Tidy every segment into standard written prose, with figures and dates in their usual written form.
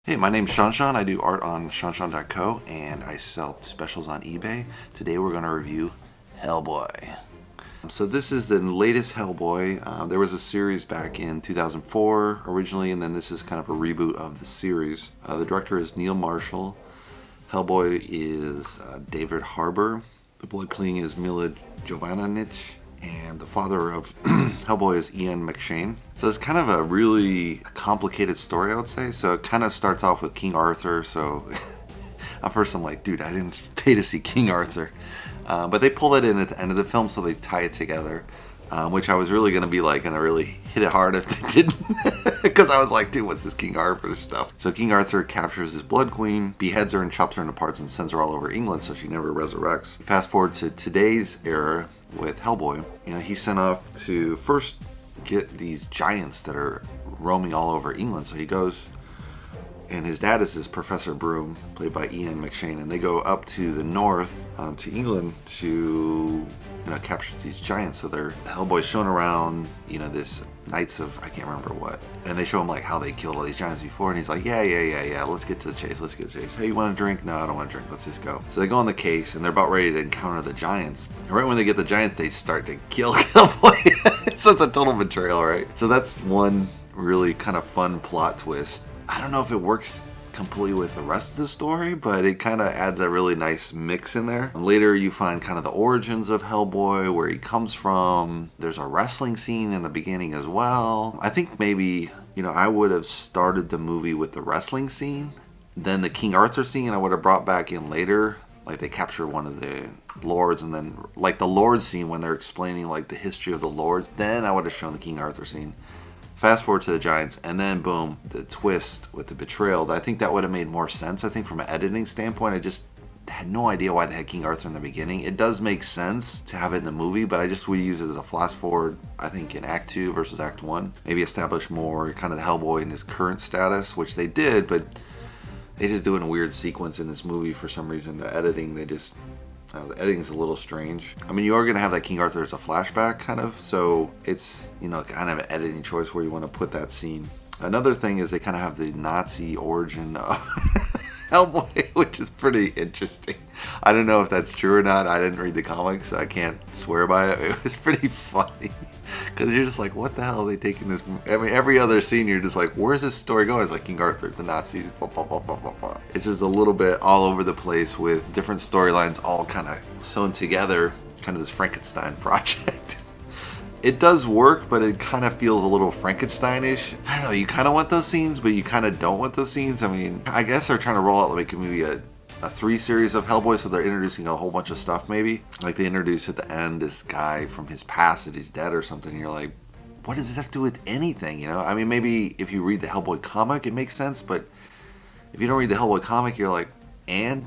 Hey, my name's ShawNshawN. I do art on ShawNshawN.co and I sell specials on eBay. Today we're going to review Hellboy. So this is the latest Hellboy. There was a series back in 2004 originally, and then this is kind of a reboot of the series. The director is Neil Marshall. Hellboy is David Harbour. The blood cleaning is Mila Jovanovic. And the father of Hellboy is Ian McShane. So it's kind of a really complicated story, I would say. So it kind of starts off with King Arthur. So at first I'm like, dude, I didn't pay to see King Arthur. But they pull that in at the end of the film, so they tie it together. Which I was really going to be like, gonna really hit it hard if they didn't. Because I was like, dude, what's this King Arthur stuff? So King Arthur captures his blood queen, beheads her and chops her into parts and sends her all over England so she never resurrects. Fast forward to today's era with Hellboy. He's sent off to first get these giants that are roaming all over England. So he goes, and his dad is this Professor Broom, played by Ian McShane, and they go up to the north, to England, to capture these giants. So Hellboy's shown around, this Knights of, I can't remember what, and they show him like how they killed all these giants before, and he's like, yeah, let's get to the chase. Hey, you want a drink? No, I don't want a drink. Let's just go. So they go on the case, and they're about ready to encounter the giants. And right when they get the giants, they start to kill Hellboy. So it's a total betrayal, right? So that's one really kind of fun plot twist. I don't know if it works completely with the rest of the story, but it kind of adds a really nice mix in there. And later you find kind of the origins of Hellboy, where he comes from. There's a wrestling scene in the beginning as well. I think maybe, I would have started the movie with the wrestling scene, then the King Arthur scene I would have brought back in later. Like they capture one of the lords, and then like the lord scene when they're explaining like the history of the lords, then I would have shown the King Arthur scene. Fast forward to the giants, and then boom, the twist with the betrayal. I think that would have made more sense. I think from an editing standpoint, I just had no idea why they had King Arthur in the beginning. It does make sense to have it in the movie, but I just would use it as a flash forward, I think, in Act 2 versus Act 1. Maybe establish more kind of the Hellboy in his current status, which they did, but they just do it in a weird sequence in this movie for some reason. The editing, the editing's a little strange. I mean, you are going to have that King Arthur as a flashback, kind of, so it's, kind of an editing choice where you want to put that scene. Another thing is they kind of have the Nazi origin of Hellboy, which is pretty interesting. I don't know if that's true or not. I didn't read the comics, so I can't swear by it. It was pretty funny. Because you're just like, what the hell are they taking this? I mean, every other scene, you're just like, where's this story going? It's like King Arthur, the Nazis, blah, blah, blah, blah, blah, blah. It's just a little bit all over the place with different storylines all kind of sewn together, kind of this Frankenstein project. It does work, but it kind of feels a little Frankenstein-ish. I don't know, you kind of want those scenes, but you kind of don't want those scenes. I mean, I guess they're trying to roll out like maybe a 3 series of Hellboy, so they're introducing a whole bunch of stuff maybe. Like they introduce at the end this guy from his past that he's dead or something, and you're like, what does this have to do with anything, I mean, maybe if you read the Hellboy comic, it makes sense, but if you don't read the Hellboy comic, you're like, and?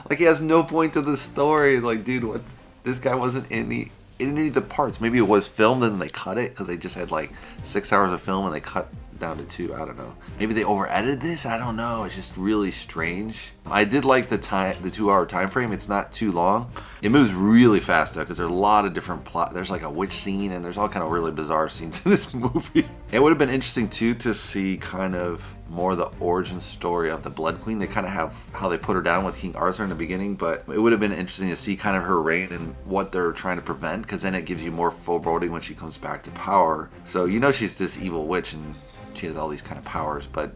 Like he has no point to the story. Like, dude, this guy wasn't in any of the parts. Maybe it was filmed and they cut it, because they just had like 6 hours of film and they cut down to 2. I don't know. Maybe they over-edited this. I don't know. It's just really strange. I did like the 2-hour time frame. It's not too long. It moves really fast though, because there's a lot of different plot. There's like a witch scene, and there's all kind of really bizarre scenes in this movie. It would have been interesting too to see kind of more the origin story of the Blood Queen. They kind of have how they put her down with King Arthur in the beginning, but it would have been interesting to see kind of her reign and what they're trying to prevent, because then it gives you more foreboding when she comes back to power. So she's this evil witch and she has all these kind of powers, but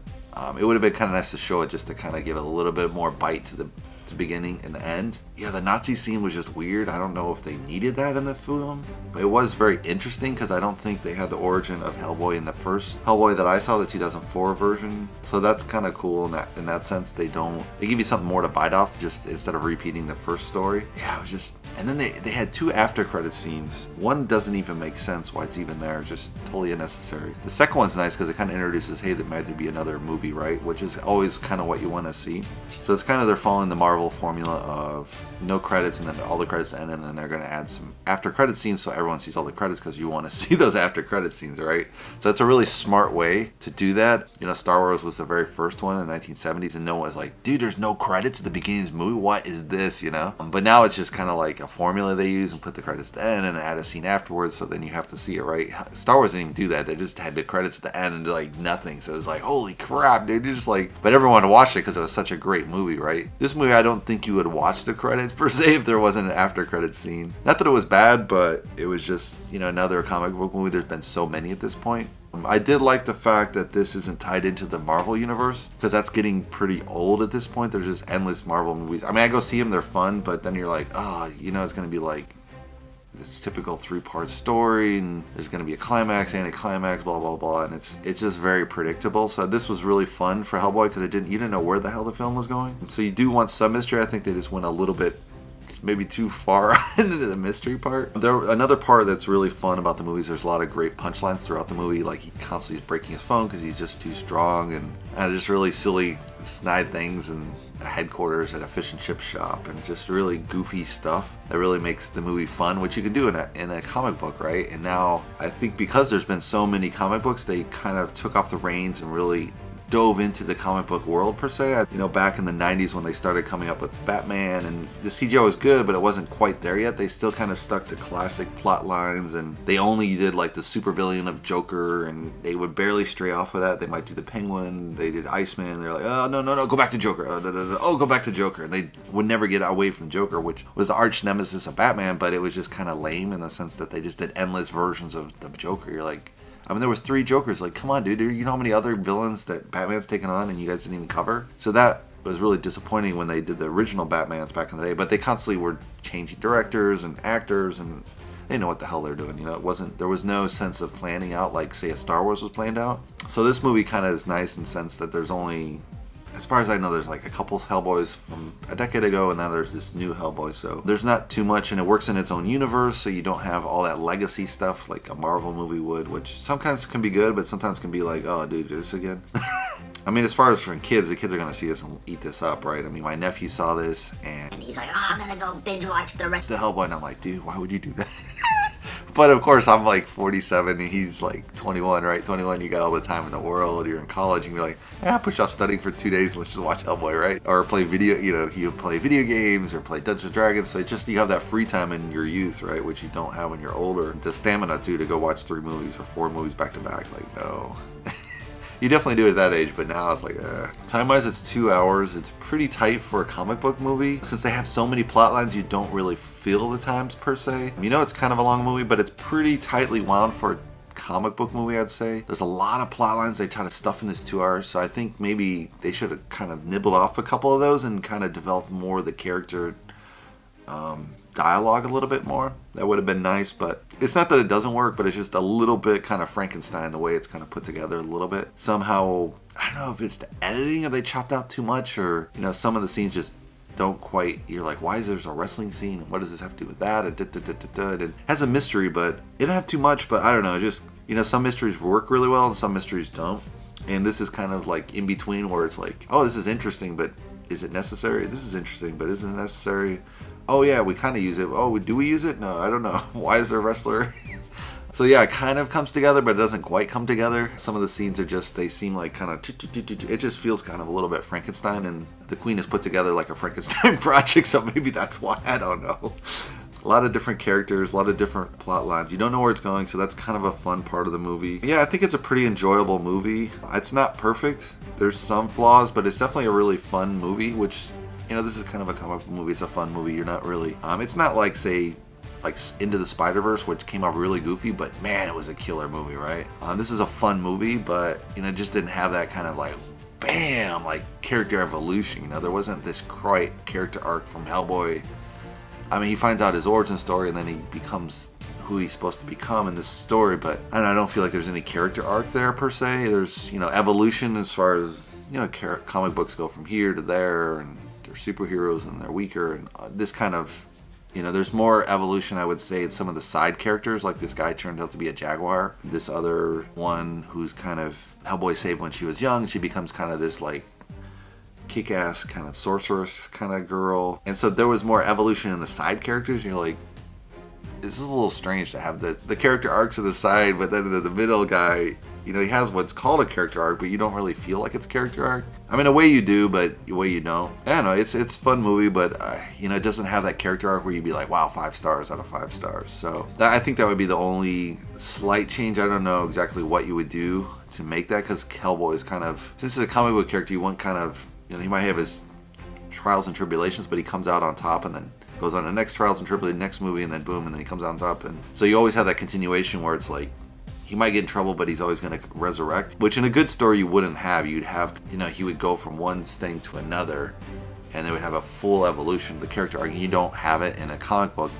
it would have been kind of nice to show it, just to kind of give it a little bit more bite to the beginning and the end. Yeah, the Nazi scene was just weird. I don't know if they needed that in the film. It was very interesting, because I don't think they had the origin of Hellboy in the first Hellboy that I saw, the 2004 version. So that's kind of cool in that sense. They give you something more to bite off, just instead of repeating the first story. Yeah, it was just. And then they had 2 after credit scenes. One doesn't even make sense why it's even there, just totally unnecessary. The second one's nice because it kind of introduces, hey, there might be another movie, right? Which is always kind of what you want to see. So it's kind of, they're following the Marvel formula of no credits and then all the credits end, and then they're going to add some after credit scenes so everyone sees all the credits, because you want to see those after credit scenes, right? So it's a really smart way to do that. Star Wars was the very first one in the 1970s, and no one was like, dude, there's no credits at the beginning of this movie. What is this, But now it's just kind of like, a formula they use and put the credits at the end and add a scene afterwards, so then you have to see it, right? Star Wars didn't even do that. They just had the credits at the end and like nothing. So it was like, holy crap, dude. You're just like, but everyone wanted to watch it because it was such a great movie, right? This movie, I don't think you would watch the credits per se if there wasn't an after credits scene. Not that it was bad, but it was just, you know, another comic book movie. There's been so many at this point. I did like the fact that this isn't tied into the Marvel universe, because that's getting pretty old at this point. There's just endless Marvel movies. I mean, I go see them, they're fun, but then you're like, oh, you know, it's going to be like this typical 3-part story, and there's going to be a climax, anti-climax, blah, blah, blah, and it's just very predictable. So this was really fun for Hellboy, because you didn't know where the hell the film was going. So you do want some mystery. I think they just went a little bit maybe too far into the mystery part. Another part that's really fun about the movies, there's a lot of great punchlines throughout the movie, like he constantly is breaking his phone because he's just too strong, and just really silly snide things, and a headquarters at a fish and chip shop, and just really goofy stuff that really makes the movie fun, which you can do in a comic book, right? And now I think because there's been so many comic books, they kind of took off the reins and really dove into the comic book world per se. You know, back in the 90s when they started coming up with Batman, and the CGI was good, but it wasn't quite there yet. They still kind of stuck to classic plot lines, and they only did like the supervillain of Joker, and they would barely stray off of that. They might do the Penguin, they did Iceman, they're like, oh, no, go back to Joker. Oh, go back to Joker. And they would never get away from Joker, which was the arch nemesis of Batman, but it was just kind of lame in the sense that they just did endless versions of the Joker. You're like, I mean, there was 3 Jokers. Like, come on, dude. You know how many other villains that Batman's taken on and you guys didn't even cover? So that was really disappointing when they did the original Batmans back in the day. But they constantly were changing directors and actors, and they know what the hell they're doing. You know, there was no sense of planning out like, say, a Star Wars was planned out. So this movie kind of is nice in the sense that there's only, as far as I know, there's like a couple Hellboys from a decade ago, and now there's this new Hellboy. So there's not too much, and it works in its own universe, so you don't have all that legacy stuff like a Marvel movie would, which sometimes can be good, but sometimes can be like, oh, dude, this again? I mean, as far as for kids, the kids are going to see this and eat this up, right? I mean, my nephew saw this, and he's like, oh, I'm going to go binge watch the rest of Hellboy, and I'm like, dude, why would you do that? But of course, I'm like 47 and he's like 21, right? 21, you got all the time in the world. You're in college. You can be like, push off studying for 2 days. Let's just watch Hellboy, right? Or play video, you play video games or play Dungeons & Dragons. So it's just, you have that free time in your youth, right? Which you don't have when you're older. The stamina too to go watch 3 movies or 4 movies back to back. Like, no. You definitely do it at that age, but now it's like, Time-wise, it's 2 hours. It's pretty tight for a comic book movie. Since they have so many plot lines, you don't really feel the times per se. You know, it's kind of a long movie, but it's pretty tightly wound for a comic book movie, I'd say. There's a lot of plot lines they try to stuff in this 2 hours, so I think maybe they should have kind of nibbled off a couple of those and kind of developed more of the character dialogue a little bit more. That would have been nice, but it's not that it doesn't work, but it's just a little bit kind of Frankenstein the way it's kind of put together a little bit. Somehow, I don't know if it's the editing or they chopped out too much, or, you know, some of the scenes just don't quite, you're like, why is there a wrestling scene? And what does this have to do with that? And it has a mystery, but it didn't have too much, but I don't know, just, you know, some mysteries work really well and some mysteries don't. And this is kind of like in between where it's like, oh, this is interesting, but is it necessary? This is interesting, but isn't it necessary? Oh yeah, we kind of use it. Oh, do we use it? No, I don't know. Why is there a wrestler? So yeah, it kind of comes together, but it doesn't quite come together. Some of the scenes are just, they seem like kind of, it just feels kind of a little bit Frankenstein, and the Queen is put together like a Frankenstein project, so maybe that's why, I don't know. A lot of different characters, a lot of different plot lines. You don't know where it's going, so that's kind of a fun part of the movie. Yeah, I think it's a pretty enjoyable movie. It's not perfect. There's some flaws, but it's definitely a really fun movie, which, you know, this is kind of a comic book movie. It's a fun movie. You're not really, it's not like, say, like Into the Spider-Verse, which came off really goofy, but man, it was a killer movie, right? This is a fun movie, but, you know, it just didn't have that kind of like, bam, like character evolution. You know, there wasn't this quite character arc from Hellboy. I mean, he finds out his origin story and then he becomes who he's supposed to become in this story, but I don't feel like there's any character arc there per se. There's, you know, evolution as far as, you know, comic books go from here to there, and they're superheroes and they're weaker, and this kind of, you know, there's more evolution, I would say, in some of the side characters. Like this guy turned out to be a jaguar. This other one who's kind of Hellboy saved when she was young, she becomes kind of this like kick-ass kind of sorceress kind of girl. And so there was more evolution in the side characters, and you're like, this is a little strange to have the character arcs of the side, but then the middle guy You know, he has what's called a character arc, but you don't really feel like it's character arc. I mean, a way you do, but a way you don't. I don't know. It's a fun movie, but you know, it doesn't have that character arc where you'd be like, wow, 5 stars out of 5 stars. So I think that would be the only slight change. I don't know exactly what you would do to make that, because Hellboy is kind of, since it's a comic book character, you want kind of, you know, he might have his trials and tribulations, but he comes out on top and then goes on the next trials and tribulations, next movie, and then boom, and then he comes out on top. And so you always have that continuation where it's like, he might get in trouble, but he's always going to resurrect, which in a good story you wouldn't have. You'd have, you know, he would go from one thing to another, and they would have a full evolution of the character arc. You don't have it in a comic book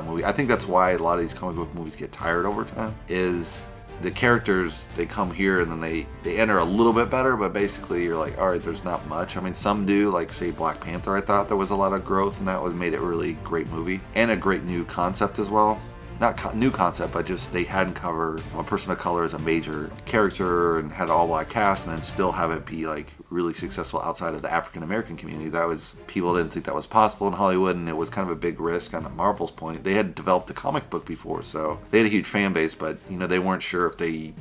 movie. I think that's why a lot of these comic book movies get tired over time, is the characters, they come here and then they enter a little bit better, but basically you're like, all right, there's not much. I mean, some do, like say Black Panther, I thought there was a lot of growth, and that was made it a really great movie and a great new concept as well. Not new concept, but just they hadn't covered a person of color as a major character and had an all-black cast, and then still have it be like really successful outside of the African American community. That was, people didn't think that was possible in Hollywood, and it was kind of a big risk on Marvel's point. They had developed a comic book before, so they had a huge fan base, but you know, they weren't sure if they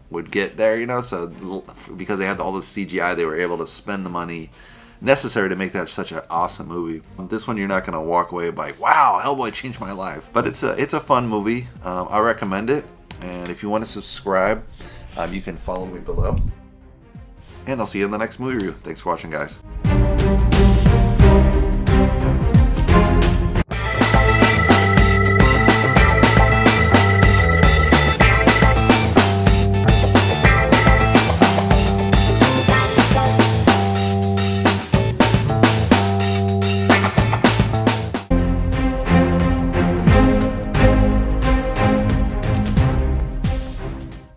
would get there, you know, so because they had all this CGI, they were able to spend the money necessary to make that such an awesome movie. This one, you're not going to walk away like, wow, Hellboy changed my life. But it's a fun movie. I recommend it. And if you want to subscribe, you can follow me below. And I'll see you in the next movie review. Thanks for watching, guys.